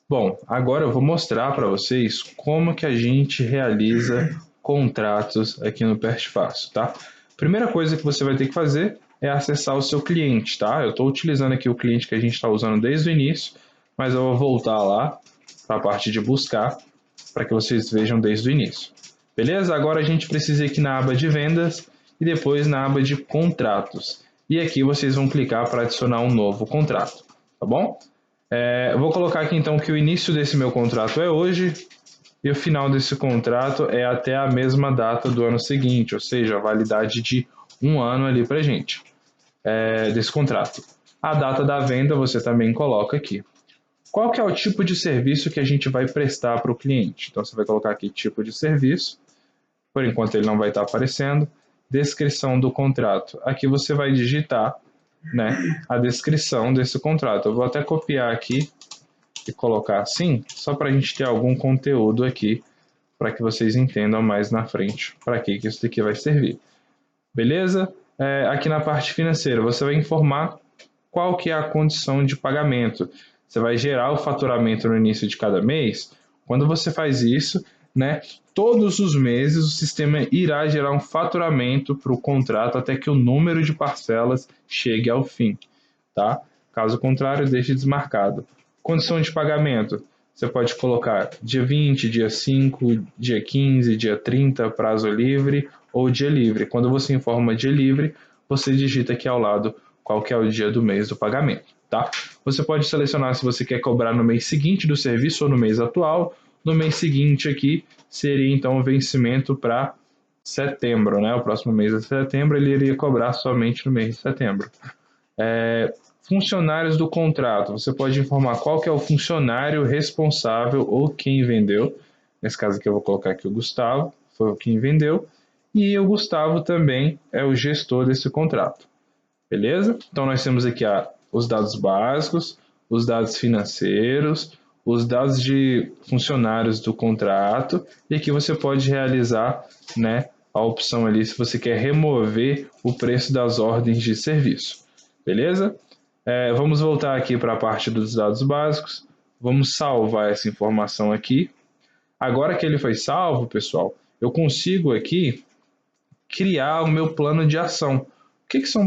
Bom, agora eu vou mostrar para vocês como que a gente realiza contratos aqui no Pertfácil, tá? Primeira coisa que você vai ter que fazer é acessar o seu cliente, tá? Eu estou utilizando aqui o cliente que a gente está usando desde o início, mas eu vou voltar lá para a parte de buscar para que vocês vejam desde o início. Beleza? Agora a gente precisa ir aqui na aba de vendas e depois na aba de contratos. E aqui vocês vão clicar para adicionar um novo contrato, tá bom? Eu vou colocar aqui então que o início desse meu contrato é hoje e o final desse contrato é até a mesma data do ano seguinte, ou seja, a validade de um ano ali para gente, desse contrato. A data da venda você também coloca aqui. Qual que é o tipo de serviço que a gente vai prestar para o cliente? Então você vai colocar aqui tipo de serviço, por enquanto ele não vai estar aparecendo. Descrição do contrato. Aqui você vai digitar, né, a descrição desse contrato. Eu vou até copiar aqui e colocar assim, só para a gente ter algum conteúdo aqui, para que vocês entendam mais na frente para que isso daqui vai servir. Beleza? Aqui na parte financeira, você vai informar qual que é a condição de pagamento. Você vai gerar o faturamento no início de cada mês. Quando você faz isso, né, todos os meses o sistema irá gerar um faturamento para o contrato até que o número de parcelas chegue ao fim, tá? Caso contrário, deixe desmarcado. Condição de pagamento. Você pode colocar dia 20, dia 5, dia 15, dia 30, prazo livre ou dia livre. Quando você informa dia livre, você digita aqui ao lado qual que é o dia do mês do pagamento, tá? Você pode selecionar se você quer cobrar no mês seguinte do serviço ou no mês atual. No mês seguinte aqui seria então o vencimento para setembro, né? O próximo mês é setembro, ele iria cobrar somente no mês de setembro. Funcionários do contrato. Você pode informar qual que é o funcionário responsável ou quem vendeu. Nesse caso aqui eu vou colocar aqui o Gustavo, foi quem vendeu. E o Gustavo também é o gestor desse contrato. Beleza? Então nós temos aqui os dados básicos, os dados financeiros, os dados de funcionários do contrato, e aqui você pode realizar, né, a opção ali se você quer remover o preço das ordens de serviço. Beleza? Vamos voltar aqui para a parte dos dados básicos. Vamos salvar essa informação aqui. Agora que ele foi salvo, pessoal, eu consigo aqui criar o meu plano de ação.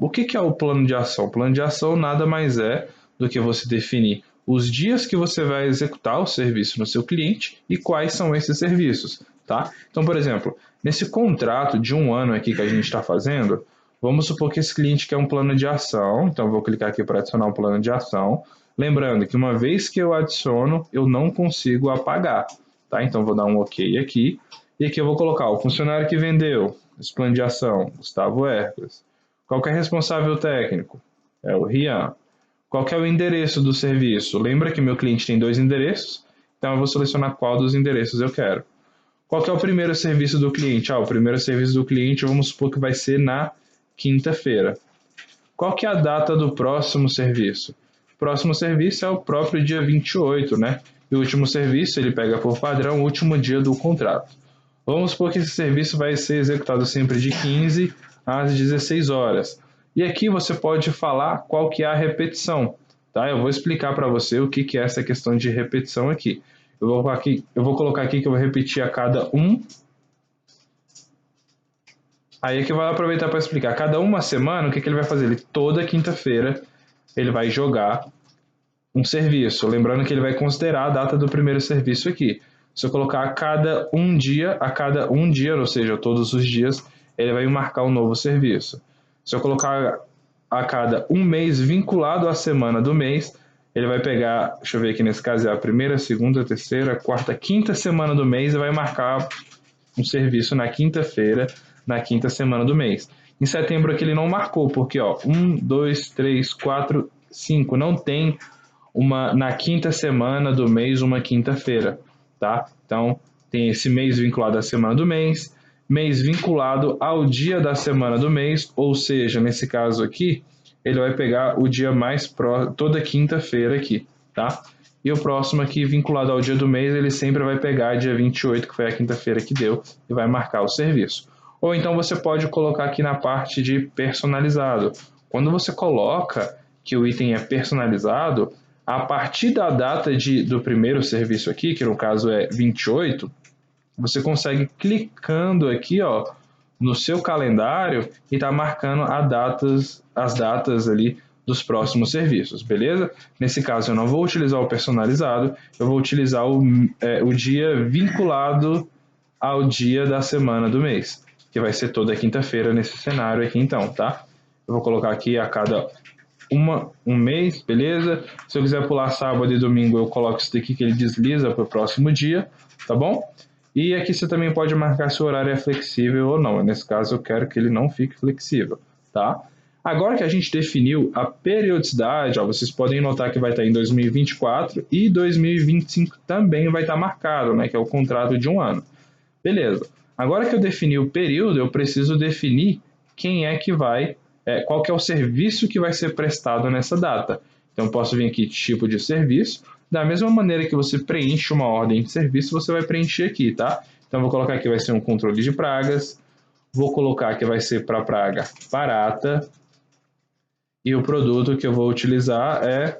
O que é o plano de ação? O plano de ação nada mais é do que você definir os dias que você vai executar o serviço no seu cliente e quais são esses serviços, tá? Então, por exemplo, nesse contrato de um ano aqui que a gente está fazendo, vamos supor que esse cliente quer um plano de ação, então eu vou clicar aqui para adicionar um plano de ação. Lembrando que uma vez que eu adiciono, eu não consigo apagar, tá? Então vou dar um OK aqui, e aqui eu vou colocar o funcionário que vendeu, esse plano de ação, Gustavo Hércules. Qual que é o responsável técnico? É o Rian. Qual que é o endereço do serviço? Lembra que meu cliente tem 2 endereços? Então eu vou selecionar qual dos endereços eu quero. Qual que é o primeiro serviço do cliente? O primeiro serviço do cliente, vamos supor que vai ser na quinta-feira. Qual que é a data do próximo serviço? O próximo serviço é o próprio dia 28, né? E o último serviço, ele pega por padrão o último dia do contrato. Vamos supor que esse serviço vai ser executado sempre de 15 às 16 horas. E aqui você pode falar qual que é a repetição, tá? Eu vou explicar para você o que é essa questão de repetição aqui. Eu vou colocar aqui que eu vou repetir a cada um. Aí é que eu vou aproveitar para explicar. Cada uma semana, o que ele vai fazer? Ele, toda quinta-feira ele vai jogar um serviço. Lembrando que ele vai considerar a data do primeiro serviço aqui. Se eu colocar a cada um dia, ou seja, todos os dias, ele vai marcar um novo serviço. Se eu colocar a cada um mês vinculado à semana do mês, ele vai pegar, deixa eu ver aqui nesse caso, é a primeira, segunda, terceira, quarta, quinta semana do mês e vai marcar um serviço na quinta-feira, na quinta semana do mês. Em setembro aqui ele não marcou, porque 1, 2, 3, 4, 5, não tem na quinta semana do mês uma quinta-feira, tá? Então, tem esse mês vinculado à semana do mês vinculado ao dia da semana do mês, ou seja, nesse caso aqui, ele vai pegar o dia mais toda quinta-feira aqui, tá? E o próximo aqui, vinculado ao dia do mês, ele sempre vai pegar dia 28, que foi a quinta-feira que deu, e vai marcar o serviço. Ou então você pode colocar aqui na parte de personalizado. Quando você coloca que o item é personalizado, A partir da data do primeiro serviço aqui, que no caso é 28, você consegue clicando aqui, ó, no seu calendário e tá marcando as datas ali dos próximos serviços, beleza? Nesse caso eu não vou utilizar o personalizado, eu vou utilizar o dia vinculado ao dia da semana do mês, que vai ser toda quinta-feira nesse cenário aqui então, tá? Eu vou colocar aqui a cada um mês, beleza? Se eu quiser pular sábado e domingo, eu coloco isso daqui que ele desliza para o próximo dia, tá bom? E aqui você também pode marcar se o horário é flexível ou não. Nesse caso, eu quero que ele não fique flexível, tá? Agora que a gente definiu a periodicidade, ó, vocês podem notar que vai estar em 2024 e 2025 também vai estar marcado, né? Que é o contrato de um ano. Beleza. Agora que eu defini o período, eu preciso definir quem é que vai, qual que é o serviço que vai ser prestado nessa data. Então, eu posso vir aqui, tipo de serviço. Da mesma maneira que você preenche uma ordem de serviço, você vai preencher aqui, tá? Então, eu vou colocar aqui, vai ser um controle de pragas. Vou colocar que vai ser para praga barata. E o produto que eu vou utilizar é...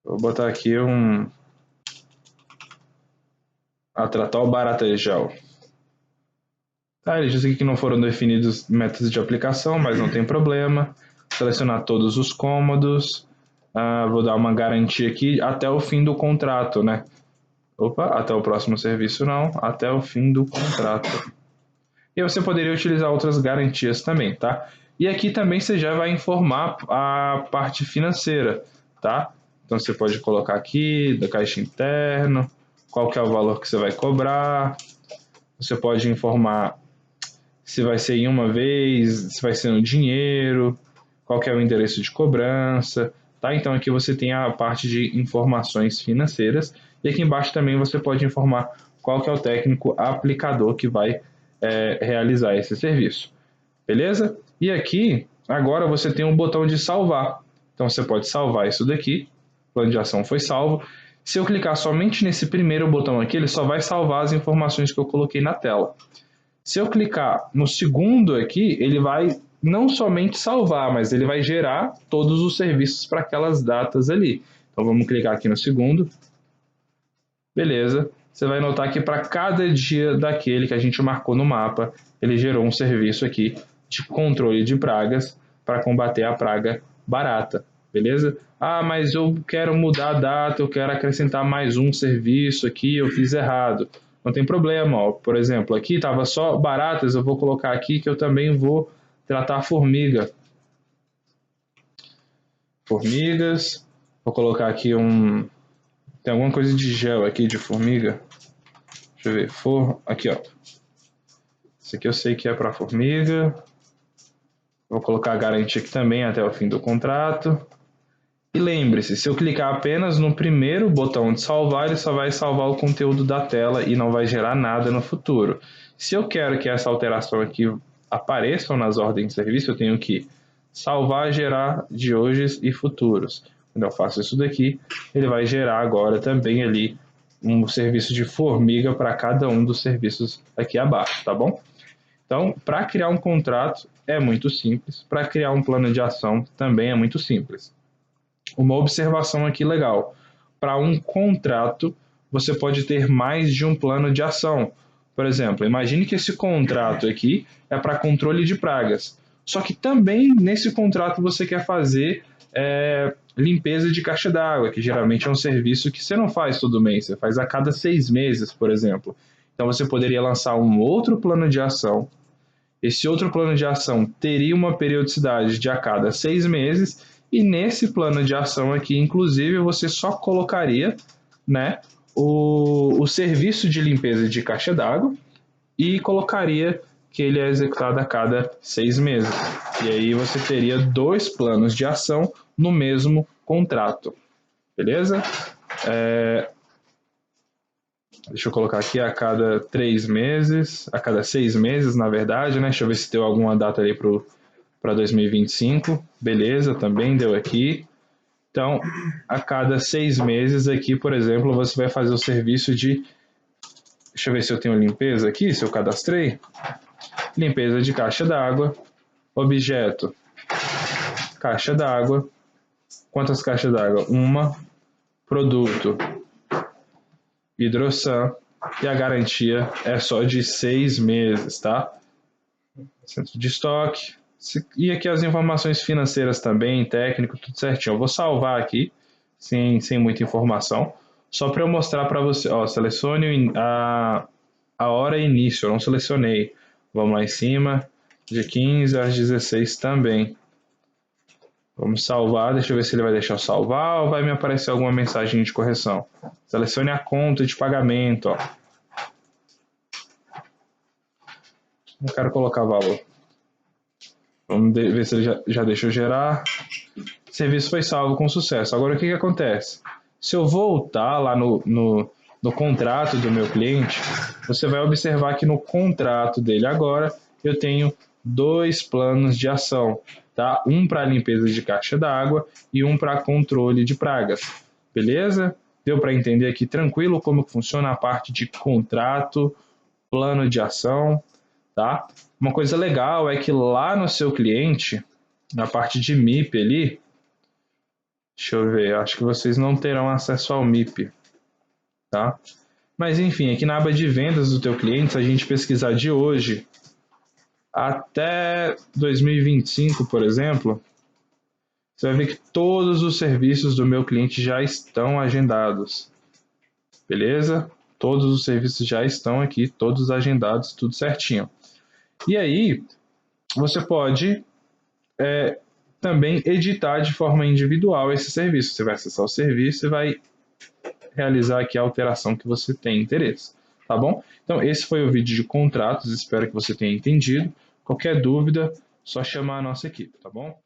Vou botar aqui um... Atratal barata gel. Tá, ele diz aqui que não foram definidos métodos de aplicação, mas não tem problema. Selecionar todos os cômodos. Vou dar uma garantia aqui até o fim do contrato, né? Opa, até o próximo serviço não, até o fim do contrato. E você poderia utilizar outras garantias também, tá? E aqui também você já vai informar a parte financeira, tá? Então você pode colocar aqui da caixa interno, qual que é o valor que você vai cobrar. Você pode informar se vai ser em uma vez, se vai ser no dinheiro, qual que é o endereço de cobrança, tá? Então aqui você tem a parte de informações financeiras e aqui embaixo também você pode informar qual que é o técnico aplicador que vai realizar esse serviço, beleza? E aqui, agora você tem um botão de salvar, então você pode salvar isso daqui, o plano de ação foi salvo. Se eu clicar somente nesse primeiro botão aqui, ele só vai salvar as informações que eu coloquei na tela. Se eu clicar no segundo aqui, ele vai não somente salvar, mas ele vai gerar todos os serviços para aquelas datas ali. Então vamos clicar aqui no segundo. Beleza. Você vai notar que para cada dia daquele que a gente marcou no mapa, ele gerou um serviço aqui de controle de pragas para combater a praga barata. Beleza? Ah, mas eu quero mudar a data, eu quero acrescentar mais um serviço aqui, eu fiz errado. Não tem problema, ó. Por exemplo, aqui estava só baratas, eu vou colocar aqui que eu também vou tratar a formiga. Formigas, vou colocar aqui tem alguma coisa de gel aqui de formiga. Deixa eu ver, aqui ó. Esse aqui eu sei que é para formiga. Vou colocar a garantia aqui também até o fim do contrato. E lembre-se, se eu clicar apenas no primeiro botão de salvar, ele só vai salvar o conteúdo da tela e não vai gerar nada no futuro. Se eu quero que essa alteração aqui apareça nas ordens de serviço, eu tenho que salvar, gerar de hoje e futuros. Quando eu faço isso daqui, ele vai gerar agora também ali um serviço de formiga para cada um dos serviços aqui abaixo, tá bom? Então, para criar um contrato é muito simples, para criar um plano de ação também é muito simples. Uma observação aqui legal: para um contrato, você pode ter mais de um plano de ação. Por exemplo, imagine que esse contrato aqui é para controle de pragas. Só que também nesse contrato você quer fazer limpeza de caixa d'água, que geralmente é um serviço que você não faz todo mês, você faz a cada 6 meses, por exemplo. Então você poderia lançar um outro plano de ação. Esse outro plano de ação teria uma periodicidade de a cada 6 meses, e nesse plano de ação aqui, inclusive, você só colocaria, né, o serviço de limpeza de caixa d'água e colocaria que ele é executado a cada 6 meses. E aí você teria 2 planos de ação no mesmo contrato. Beleza? Deixa eu colocar aqui a cada 3 meses, a cada 6 meses, na verdade, né? Deixa eu ver se deu alguma data ali para 2025. Beleza, também deu aqui. Então, a cada 6 meses aqui, por exemplo, você vai fazer o serviço de... Deixa eu ver se eu tenho limpeza aqui, se eu cadastrei. Limpeza de caixa d'água. Objeto. caixa d'água. Quantas caixas d'água? Uma. Produto Hidrosan. E a garantia é só de 6 meses, tá? Centro de estoque. E aqui as informações financeiras também, técnico, tudo certinho. Eu vou salvar aqui, sem muita informação, só para eu mostrar para você. Ó, selecione a hora e início, eu não selecionei. Vamos lá em cima, de 15 às 16 também. Vamos salvar, deixa eu ver se ele vai deixar eu salvar ou vai me aparecer alguma mensagem de correção. Selecione a conta de pagamento, ó. Não quero colocar valor. Vamos ver se ele já deixou gerar. O serviço foi salvo com sucesso. Agora o que acontece? Se eu voltar lá no contrato do meu cliente, você vai observar que no contrato dele agora eu tenho 2 planos de ação, tá? Um para limpeza de caixa d'água e um para controle de pragas. Beleza? Deu para entender aqui tranquilo como funciona a parte de contrato, plano de ação, tá? Uma coisa legal é que lá no seu cliente, na parte de MIP ali, deixa eu ver, acho que vocês não terão acesso ao MIP, tá? Mas enfim, aqui na aba de vendas do teu cliente, se a gente pesquisar de hoje até 2025, por exemplo, você vai ver que todos os serviços do meu cliente já estão agendados, beleza? Todos os serviços já estão aqui, todos agendados, tudo certinho. E aí, você pode também editar de forma individual esse serviço. Você vai acessar o serviço e vai realizar aqui a alteração que você tem interesse, tá bom? Então, esse foi o vídeo de contratos, espero que você tenha entendido. Qualquer dúvida, só chamar a nossa equipe, tá bom?